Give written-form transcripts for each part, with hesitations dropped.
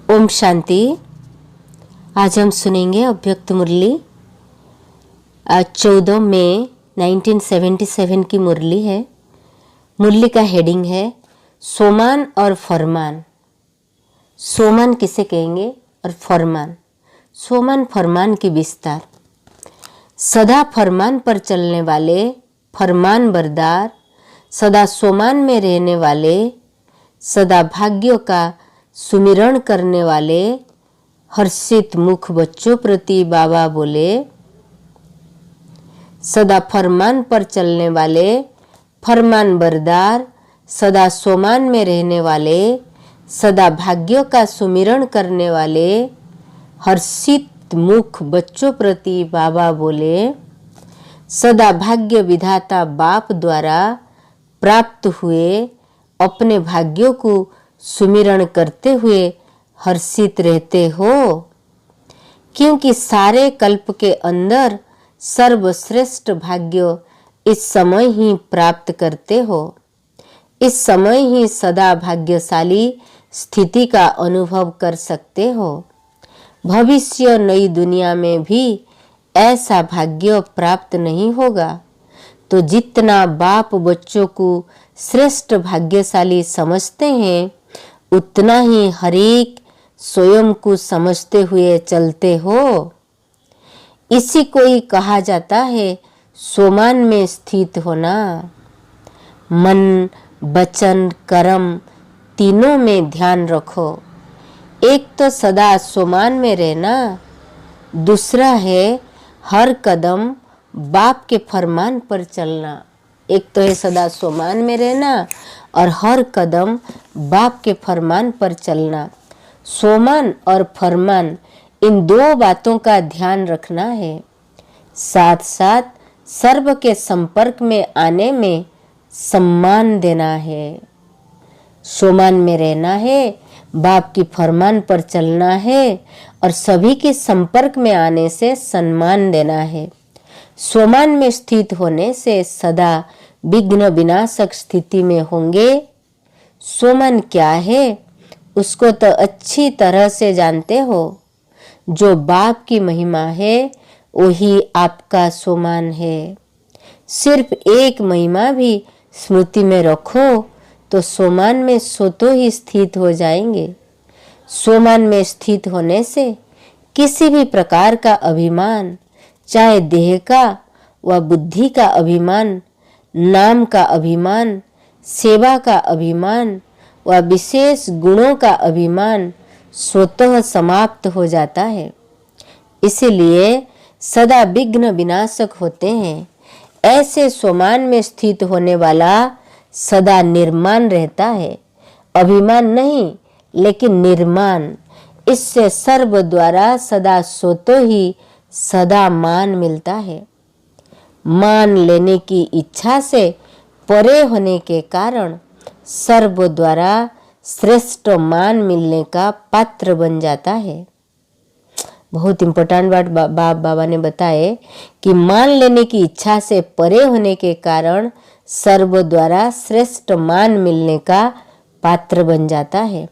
ओम शांति। आज हम सुनेंगे अव्यक्त मुरली। आज 14 मई 1977 की मुरली है। मुरली का हेडिंग है सोमान और फरमान। सोमान किसे कहेंगे और फरमान। सोमान फरमान की विस्तार। सदा फरमान पर चलने वाले फरमान बरदार, सदा सोमान में रहने वाले, सदा भाग्यों का सुमिरण करने वाले, हर्षित मुख बच्चों प्रति बाबा बोले। सदा फरमान पर चलने वाले फरमान बरदार, सदा सोमान में रहने वाले, सदा भाग्यों का सुमिरण करने वाले, हर्षित मुख बच्चों प्रति बाबा बोले। सदा भाग्य विधाता बाप द्वारा प्राप्त हुए अपने भाग्यों को सुमिरण करते हुए हर्षित रहते हो, क्योंकि सारे कल्प के अंदर सर्वश्रेष्ठ भाग्य इस समय ही प्राप्त करते हो। इस समय ही सदा भाग्यशाली स्थिति का अनुभव कर सकते हो। भविष्य नई दुनिया में भी ऐसा भाग्य प्राप्त नहीं होगा। तो जितना बाप बच्चों को श्रेष्ठ भाग्यशाली समझते हैं, उतना ही हरेक स्वयं को समझते हुए चलते हो। इसी को ही कहा जाता है सोमान में स्थित होना। मन, वचन, कर्म तीनों में ध्यान रखो। एक तो सदा सोमान में रहना, दूसरा है हर कदम बाप के फरमान पर चलना। एक तो है सदा सोमान में रहना और हर कदम बाप के फरमान पर चलना। सोमान और फरमान, इन दो बातों का ध्यान रखना है। साथ साथ सर्व के संपर्क में आने में सम्मान देना है। सोमान में रहना है, बाप की फरमान पर चलना है और सभी के संपर्क में आने से सम्मान देना है। सोमान में स्थित होने से सदा विघ्न विनाशक स्थिति में होंगे। सोमान क्या है उसको तो अच्छी तरह से जानते हो। जो बाप की महिमा है वही आपका सोमान है। सिर्फ एक महिमा भी स्मृति में रखो तो सोमान में स्वतः ही स्थित हो जाएंगे। सोमान में स्थित होने से किसी भी प्रकार का अभिमान, चाहे देह का व बुद्धि का अभिमान, नाम का अभिमान, सेवा का अभिमान व विशेष गुणों का अभिमान स्वतः समाप्त हो जाता है। इसीलिए सदा विघ्न विनाशक होते हैं। ऐसे सोमान में स्थित होने वाला सदा निर्माण रहता है। अभिमान नहीं, लेकिन निर्माण। इससे सर्व द्वारा सदा स्वतः ही सदा मान मिलता है। मान लेने की इच्छा से परे होने के कारण सर्व द्वारा श्रेष्ठ मान मिलने का पात्र बन जाता है। बहुत इम्पोर्टेंट बात बाबा ने बताए कि मान लेने की इच्छा से परे होने के कारण सर्व द्वारा श्रेष्ठ मान मिलने का पात्र बन जाता है।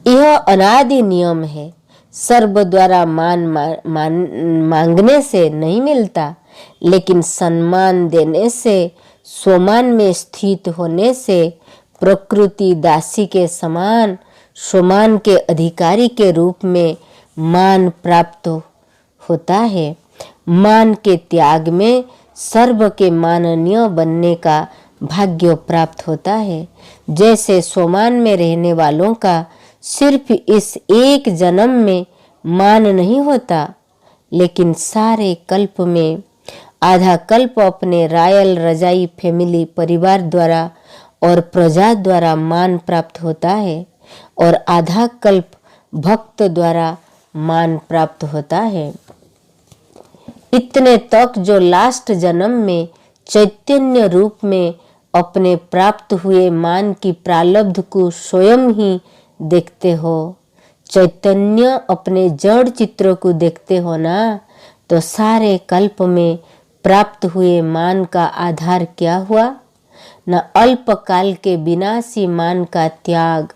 यह अनादि नियम है। सर्व द्वारा मान मांगने से नहीं मिलता, लेकिन सम्मान देने से, सोमान में स्थित होने से प्रकृति दासी के समान सोमान के अधिकारी के रूप में मान प्राप्त होता है। मान के त्याग में सर्व के माननीय बनने का भाग्य प्राप्त होता है। जैसे सोमान में रहने वालों का सिर्फ इस एक जन्म में मान नहीं होता, लेकिन सारे कल्प में आधा कल्प अपने रॉयल रजाई फैमिली परिवार द्वारा और प्रजा द्वारा मान प्राप्त होता है और आधा कल्प भक्त द्वारा मान प्राप्त होता है। इतने तक जो लास्ट जन्म में चैतन्य रूप में अपने प्राप्त हुए मान की प्रारब्ध को स्वयं ही देखते हो। चैतन्य अपने जड़ चित्र को देखते हो ना, तो सारे कल्प में प्राप्त हुए मान का आधार क्या हुआ? न अल्पकाल के विनाशी मान का त्याग,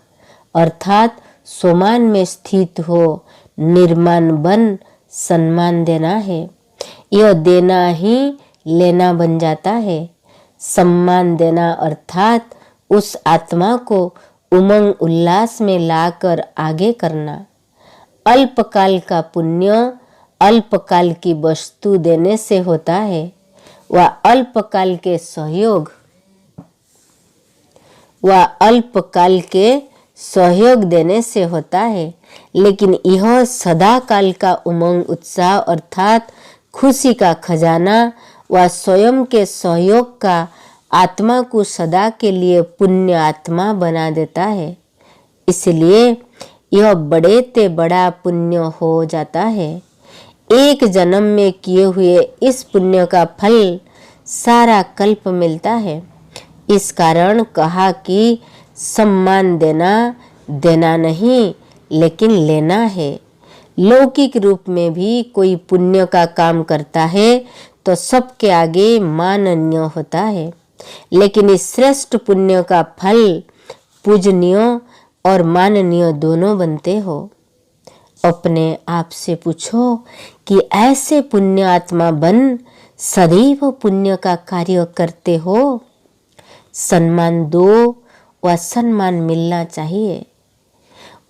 अर्थात सोमान में स्थित हो निर्माण बन सम्मान देना है। यह देना ही लेना बन जाता है। सम्मान देना अर्थात उस आत्मा को उमंग उल्लास में लाकर आगे करना। अल्पकाल का पुण्य अल्पकाल की वस्तु देने से होता है व अल्पकाल के सहयोग देने से होता है। लेकिन यह सदा काल का उमंग उत्साह अर्थात खुशी का खजाना व स्वयं के सहयोग का आत्मा को सदा के लिए पुण्य आत्मा बना देता है। इसलिए यह बड़े ते बड़ा पुण्य हो जाता है। एक जन्म में किए हुए इस पुण्य का फल सारा कल्प मिलता है। इस कारण कहा कि सम्मान देना नहीं लेकिन लेना है। लौकिक रूप में भी कोई पुण्य का काम करता है तो सबके आगे माननीय होता है। लेकिन इस श्रेष्ठ पुण्य का फल पूजनीय और माननीय दोनों बनते हो। अपने आप से पूछो कि ऐसे पुण्य आत्मा बन सदैव पुण्य का कार्य करते हो। सम्मान दो व सम्मान मिलना चाहिए।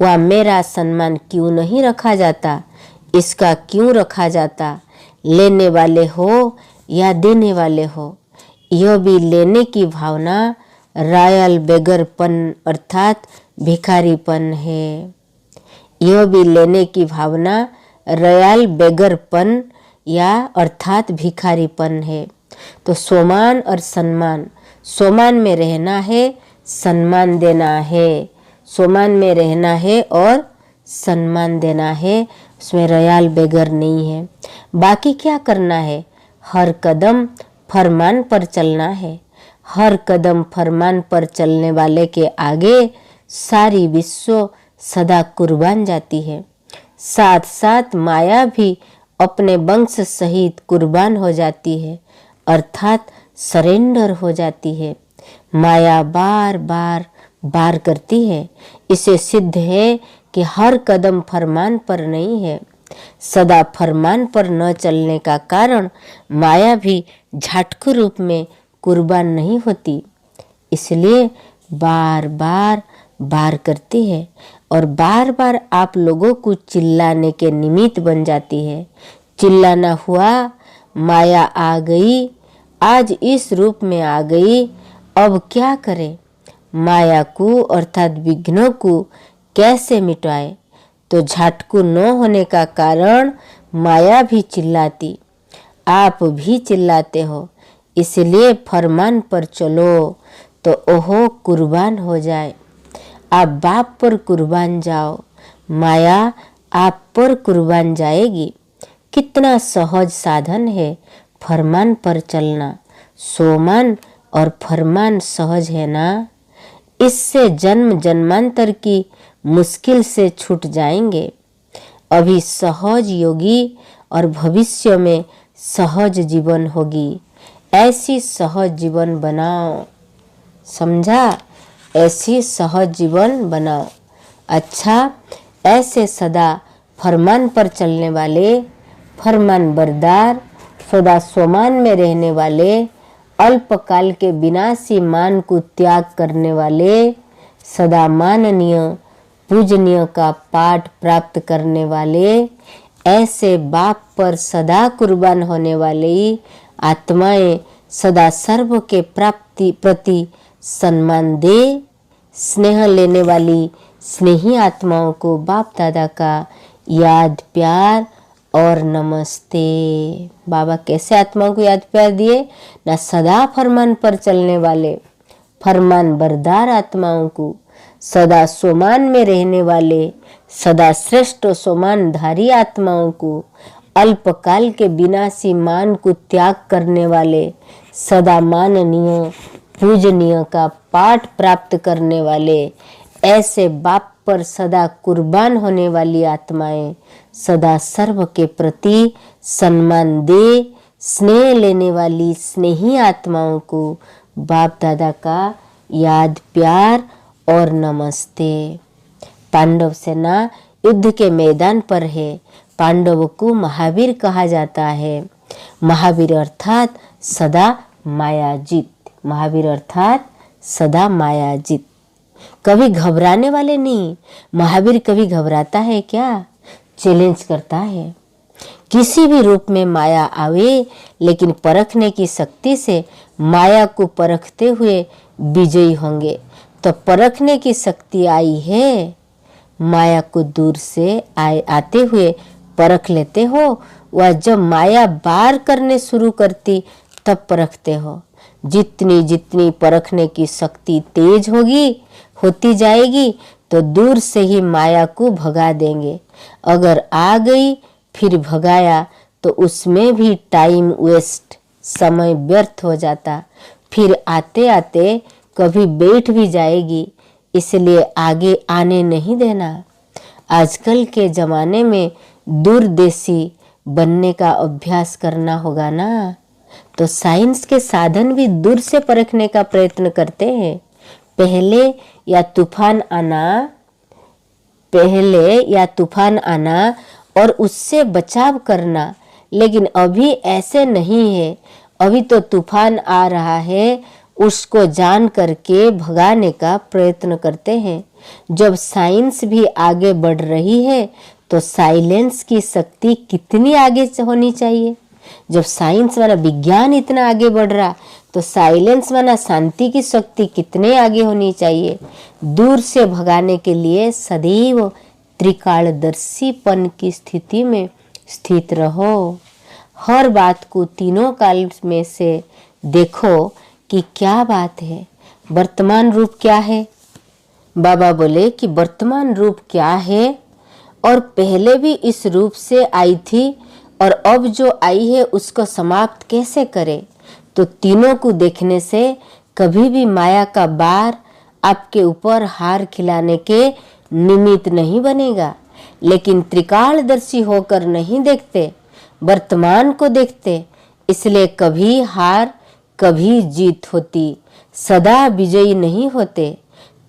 वह मेरा सम्मान क्यों नहीं रखा जाता, इसका क्यों रखा जाता। लेने वाले हो या देने वाले हो, यह भी लेने की भावना रॉयल बेगरपन अर्थात भिखारीपन है। यह भी लेने की भावना रॉयल बेगरपन या अर्थात भिखारीपन है। तो सोमान और सम्मान, सोमान में रहना है, सम्मान देना है। सोमान में रहना है और सम्मान देना है, उसमें रॉयल बेगर नहीं है। बाकी क्या करना है? हर कदम फरमान पर चलना है। हर कदम फरमान पर चलने वाले के आगे सारी विश्व सदा कुर्बान जाती है। साथ साथ माया भी अपने वंश सहित कुर्बान हो जाती है अर्थात सरेंडर हो जाती है। माया बार बार करती है। इसे सिद्ध है कि हर कदम फरमान पर नहीं है। सदा फरमान पर न चलने का कारण माया भी झटकू रूप में कुर्बान नहीं होती। इसलिए बार करती है और बार आप लोगों को चिल्लाने के निमित्त बन जाती है। चिल्लाना हुआ, माया आ गई, आज इस रूप में आ गई, अब क्या करे? माया को अर्थात विघ्नों को कैसे मिटाए? तो झटकू न होने का कारण माया भी चिल्लाती, आप भी चिल्लाते हो। इसलिए फरमान पर चलो तो ओहो कुर्बान हो जाए। आप बाप पर कुर्बान जाओ, माया आप पर कुर्बान जाएगी। कितना सहज साधन है फरमान पर चलना। सोमान और फरमान सहज है ना। इससे जन्म जन्मांतर की मुश्किल से छूट जाएंगे। अभी सहज योगी और भविष्य में सहज जीवन होगी। ऐसी सहज जीवन बनाओ, समझा? ऐसी सहज जीवन बनाओ। अच्छा, ऐसे सदा फरमान पर चलने वाले, फरमान बरदार, सदा सोमान में रहने वाले, अल्पकाल के विनाशी मान को त्याग करने वाले, सदा माननीय पूजनीय का पाठ प्राप्त करने वाले, ऐसे बाप पर सदा कुर्बान होने वाली आत्माएं सदा सर्व के प्रति सम्मान दे। स्नेह लेने वाली स्नेही आत्माओं को बाप दादा का याद प्यार और नमस्ते। बाबा कैसे आत्माओं को याद प्यार दिए ना? सदा फरमान पर चलने वाले फरमान बरदार आत्माओं को, सदा सोमान में रहने वाले सदा श्रेष्ठ सोमानधारी आत्माओं को, अल्पकाल के विनाशी मान को त्याग करने वाले सदा माननीय पूजनीय का पाठ प्राप्त करने वाले, ऐसे बाप पर सदा कुर्बान होने वाली आत्माएं सदा सर्व के प्रति सम्मान दे। स्नेह लेने वाली स्नेही आत्माओं को बाप दादा का याद प्यार और नमस्ते। पांडव सेना युद्ध के मैदान पर है। पांडवों को महावीर कहा जाता है। महावीर अर्थात सदा मायाजीत। महावीर अर्थात सदा मायाजीत, कभी घबराने वाले नहीं। महावीर कभी घबराता है क्या? चैलेंज करता है। किसी भी रूप में माया आवे, लेकिन परखने की शक्ति से माया को परखते हुए विजयी होंगे। तो परखने की शक्ति आई है, माया को दूर से आते हुए परख लेते हो। वह जब माया बार करने शुरू करती तब परखते हो। जितनी जितनी परखने की शक्ति तेज होती जाएगी तो दूर से ही माया को भगा देंगे। अगर आ गई फिर भगाया तो उसमें भी टाइम वेस्ट, समय व्यर्थ हो जाता। फिर आते आते कभी बैठ भी जाएगी, इसलिए आगे आने नहीं देना। आजकल के ज़माने में दूरदेशी बनने का अभ्यास करना होगा ना। तो साइंस के साधन भी दूर से परखने का प्रयत्न करते हैं। पहले या तूफान आना और उससे बचाव करना। लेकिन अभी ऐसे नहीं है। अभी तो तूफान आ रहा है, उसको जान करके भगाने का प्रयत्न करते हैं। जब साइंस भी आगे बढ़ रही है तो साइलेंस की शक्ति कितनी आगे होनी चाहिए। जब साइंस वाला विज्ञान इतना आगे बढ़ रहा तो साइलेंस वाला शांति की शक्ति कितने आगे होनी चाहिए। दूर से भगाने के लिए सदैव त्रिकालदर्शीपन की स्थिति में स्थित रहो। हर बात को तीनों काल में से देखो कि क्या बात है। वर्तमान रूप क्या है? बाबा बोले कि वर्तमान रूप क्या है और पहले भी इस रूप से आई थी और अब जो आई है उसको समाप्त कैसे करे। तो तीनों को देखने से कभी भी माया का बार आपके ऊपर हार खिलाने के निमित्त नहीं बनेगा। लेकिन त्रिकालदर्शी होकर नहीं देखते, वर्तमान को देखते, इसलिए कभी हार कभी जीत होती, सदा विजयी नहीं होते।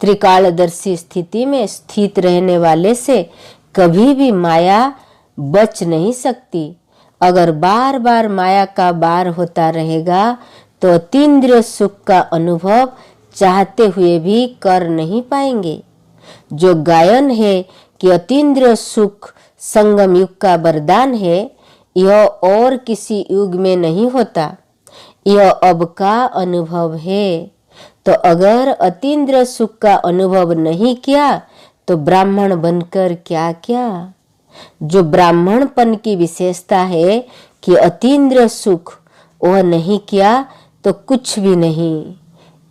त्रिकालदर्शी स्थिति में स्थित रहने वाले से कभी भी माया बच नहीं सकती। अगर बार बार माया का बार होता रहेगा तो अतीन्द्रिय सुख का अनुभव चाहते हुए भी कर नहीं पाएंगे। जो गायन है कि अतीन्द्रिय सुख संगम युग का वरदान है, यह और किसी युग में नहीं होता, यह अब का अनुभव है। तो अगर अतीन्द्रिय सुख का अनुभव नहीं किया तो ब्राह्मण बनकर क्या क्या। जो ब्राह्मणपन की विशेषता है कि अतीन्द्रिय सुख, वह नहीं किया तो कुछ भी नहीं।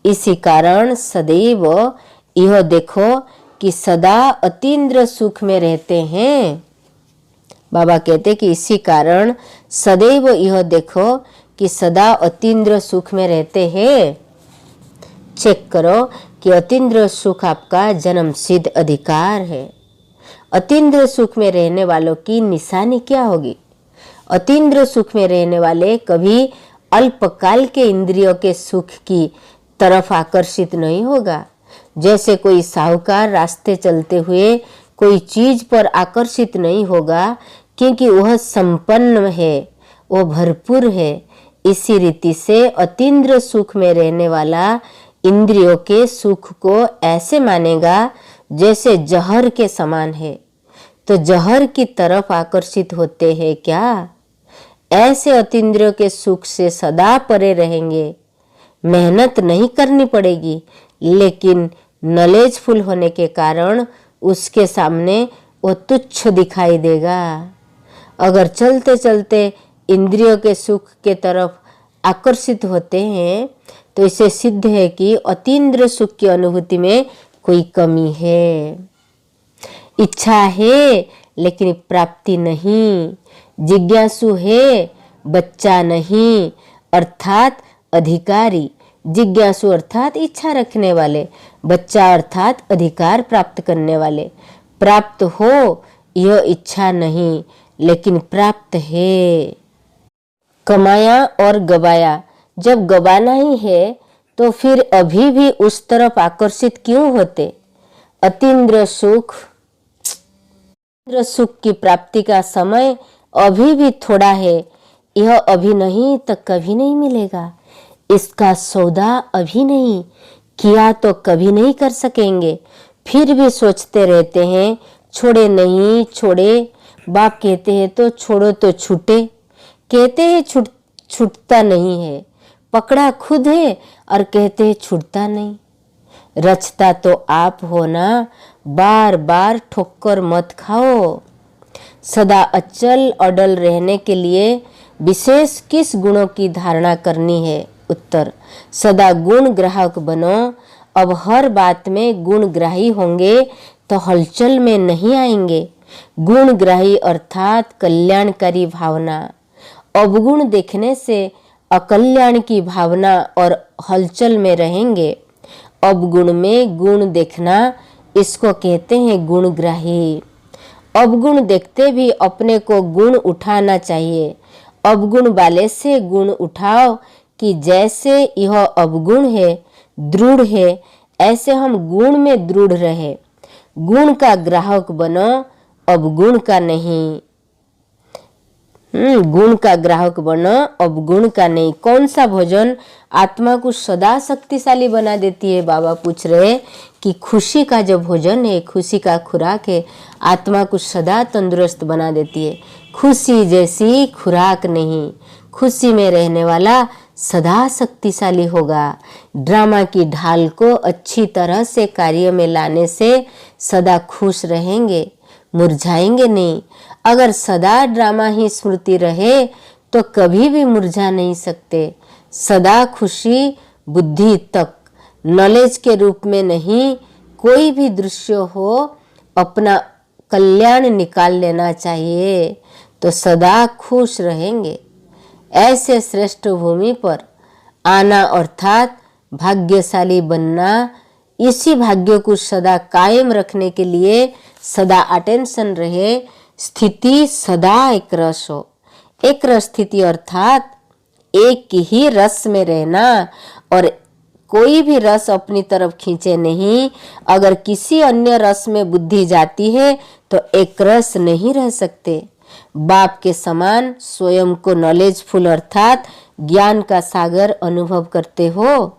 इसी कारण सदैव यह देखो कि सदा अतीन्द्रिय सुख में रहते हैं। बाबा कहते कि इसी कारण सदैव यह देखो कि सदा अतीन्द्रिय सुख में रहते हैं। चेक करो कि अतीन्द्रिय सुख आपका जन्म सिद्ध अधिकार है। अतीन्द्रिय सुख में रहने वालों की निशानी क्या होगी? अतीन्द्रिय सुख में रहने वाले कभी अल्पकाल के इंद्रियों के सुख की तरफ आकर्षित नहीं होगा। जैसे कोई साहूकार रास्ते चलते हुए कोई चीज पर आकर्षित नहीं होगा क्योंकि वह संपन्न है, वह भरपूर है। इसी रीति से अतीन्द्रिय सुख में रहने वाला इंद्रियों के सुख को ऐसे मानेगा जैसे जहर के समान है। तो जहर की तरफ आकर्षित होते हैं क्या? ऐसे अतीन्द्रियों के सुख से सदा परे रहेंगे। मेहनत नहीं करनी पड़ेगी, लेकिन नॉलेजफुल होने के कारण उसके सामने वो तुच्छ दिखाई देगा। अगर चलते चलते इंद्रियों के सुख के तरफ आकर्षित होते हैं तो इसे सिद्ध है कि अतीन्द्रिय सुख की अनुभूति में कोई कमी है। इच्छा है लेकिन प्राप्ति नहीं, जिज्ञासु है बच्चा नहीं, अर्थात अधिकारी। जिज्ञासु अर्थात इच्छा रखने वाले, बच्चा अर्थात अधिकार प्राप्त करने वाले। प्राप्त हो यह इच्छा नहीं, लेकिन प्राप्त है। कमाया और गवाया, जब गवाना ही है तो फिर अभी भी उस तरफ आकर्षित क्यों होते? अतीन्द्रिय सुख इंद्र सुख की प्राप्ति का समय अभी भी थोड़ा है। यह अभी नहीं तो कभी नहीं मिलेगा। इसका सौदा अभी नहीं किया तो कभी नहीं कर सकेंगे। फिर भी सोचते रहते हैं छोड़े नहीं छोड़े। बाप कहते हैं तो छोड़ो तो छूटे। कहते हैं छूटता नहीं है। पकड़ा खुद है और कहते हैं छूटता नहीं। रचता तो आप हो ना, बार बार ठोकर मत खाओ। सदा अचल अडल रहने के लिए विशेष किस गुणों की धारणा करनी है? उत्तर, सदा गुण ग्राहक बनो। अब हर बात में गुणग्राही होंगे तो हलचल में नहीं आएंगे। गुणग्राही अर्थात कल्याणकारी भावना। अवगुण देखने से अकल्याण की भावना और हलचल में रहेंगे। अवगुण में गुण देखना, इसको कहते हैं गुणग्राही। अवगुण देखते भी अपने को गुण उठाना चाहिए। अवगुण वाले से गुण उठाओ कि जैसे यह अवगुण है, दृढ़ है, ऐसे हम गुण में दृढ़ रहे। गुण का ग्राहक बनो, अवगुण का नहीं। गुण का ग्राहक बनो, अवगुण का नहीं। कौन सा भोजन आत्मा को सदा शक्तिशाली बना देती है? बाबा पूछ रहे कि खुशी का जो भोजन है, खुशी का खुराक है, आत्मा को सदा तंदुरुस्त बना देती है। खुशी जैसी खुराक नहीं। खुशी में रहने वाला सदा शक्तिशाली होगा। ड्रामा की ढाल को अच्छी तरह से कार्य में लाने से सदा खुश रहेंगे, मुरझाएंगे नहीं। अगर सदा ड्रामा ही स्मृति रहे तो कभी भी मुरझा नहीं सकते। सदा खुशी बुद्धि तक, नॉलेज के रूप में नहीं। कोई भी दृश्य हो, अपना कल्याण निकाल लेना चाहिए तो सदा खुश रहेंगे। ऐसे श्रेष्ठ भूमि पर आना अर्थात भाग्यशाली बनना। इसी भाग्य को सदा कायम रखने के लिए सदा अटेंशन रहे। स्थिति सदा एक रस हो। एक रस स्थिति अर्थात एक ही रस में रहना और कोई भी रस अपनी तरफ खींचे नहीं। अगर किसी अन्य रस में बुद्धि जाती है तो एक रस नहीं रह सकते। बाप के समान स्वयं को नॉलेजफुल अर्थात ज्ञान का सागर अनुभव करते हो।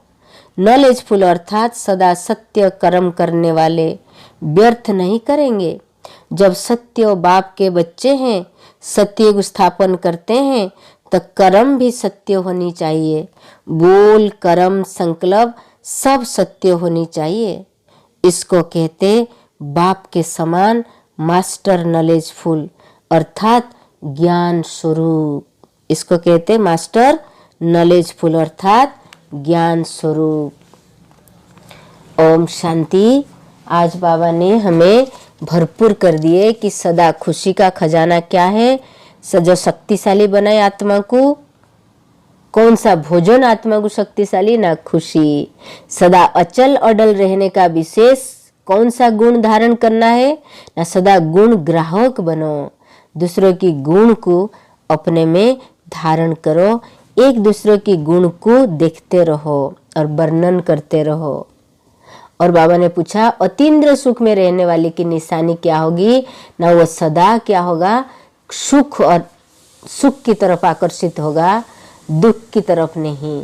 नॉलेजफुल अर्थात सदा सत्य कर्म करने वाले, व्यर्थ नहीं करेंगे। जब सत्य बाप के बच्चे हैं, सत्य स्थापन करते हैं तो कर्म भी सत्य होनी चाहिए। बोल, कर्म, संकल्प सब सत्य होनी चाहिए। इसको कहते बाप के समान मास्टर नॉलेजफुल अर्थात ज्ञान स्वरूप। इसको कहते मास्टर नॉलेजफुल अर्थात ज्ञान स्वरूप। ओम शांति। आज बाबा ने हमें भरपूर कर दिए कि सदा खुशी का खजाना क्या है, जो शक्तिशाली बनाए आत्मा को। कौन सा भोजन आत्मा को शक्तिशाली? ना खुशी। सदा अचल अडल रहने का विशेष कौन सा गुण धारण करना है? ना सदा गुण ग्राहक बनो। दूसरों की गुण को अपने में धारण करो। एक दूसरे की गुण को देखते रहो और वर्णन करते रहो। और बाबा ने पूछा अतीन्द्र सुख में रहने वाले की निशानी क्या होगी? ना वो सदा क्या होगा? सुख और सुख की तरफ आकर्षित होगा, दुख की तरफ नहीं।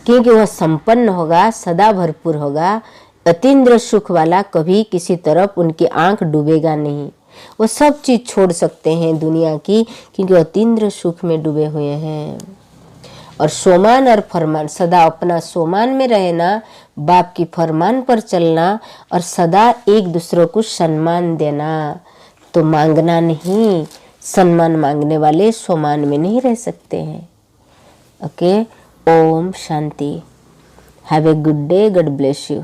क्योंकि वह संपन्न होगा, सदा भरपूर होगा। अतीन्द्र सुख वाला कभी किसी तरफ उनकी आंख डूबेगा नहीं। वो सब चीज छोड़ सकते हैं दुनिया की, क्योंकि अतीन्द्र सुख में डूबे हुए हैं। और सोमान और फरमान, सदा अपना सोमान में रहना, बाप की फरमान पर चलना और सदा एक दूसरे को सम्मान देना। तो मांगना नहीं, सम्मान मांगने वाले सोमान में नहीं रह सकते हैं। ओके, ओम शांति। Have a good day, God bless you.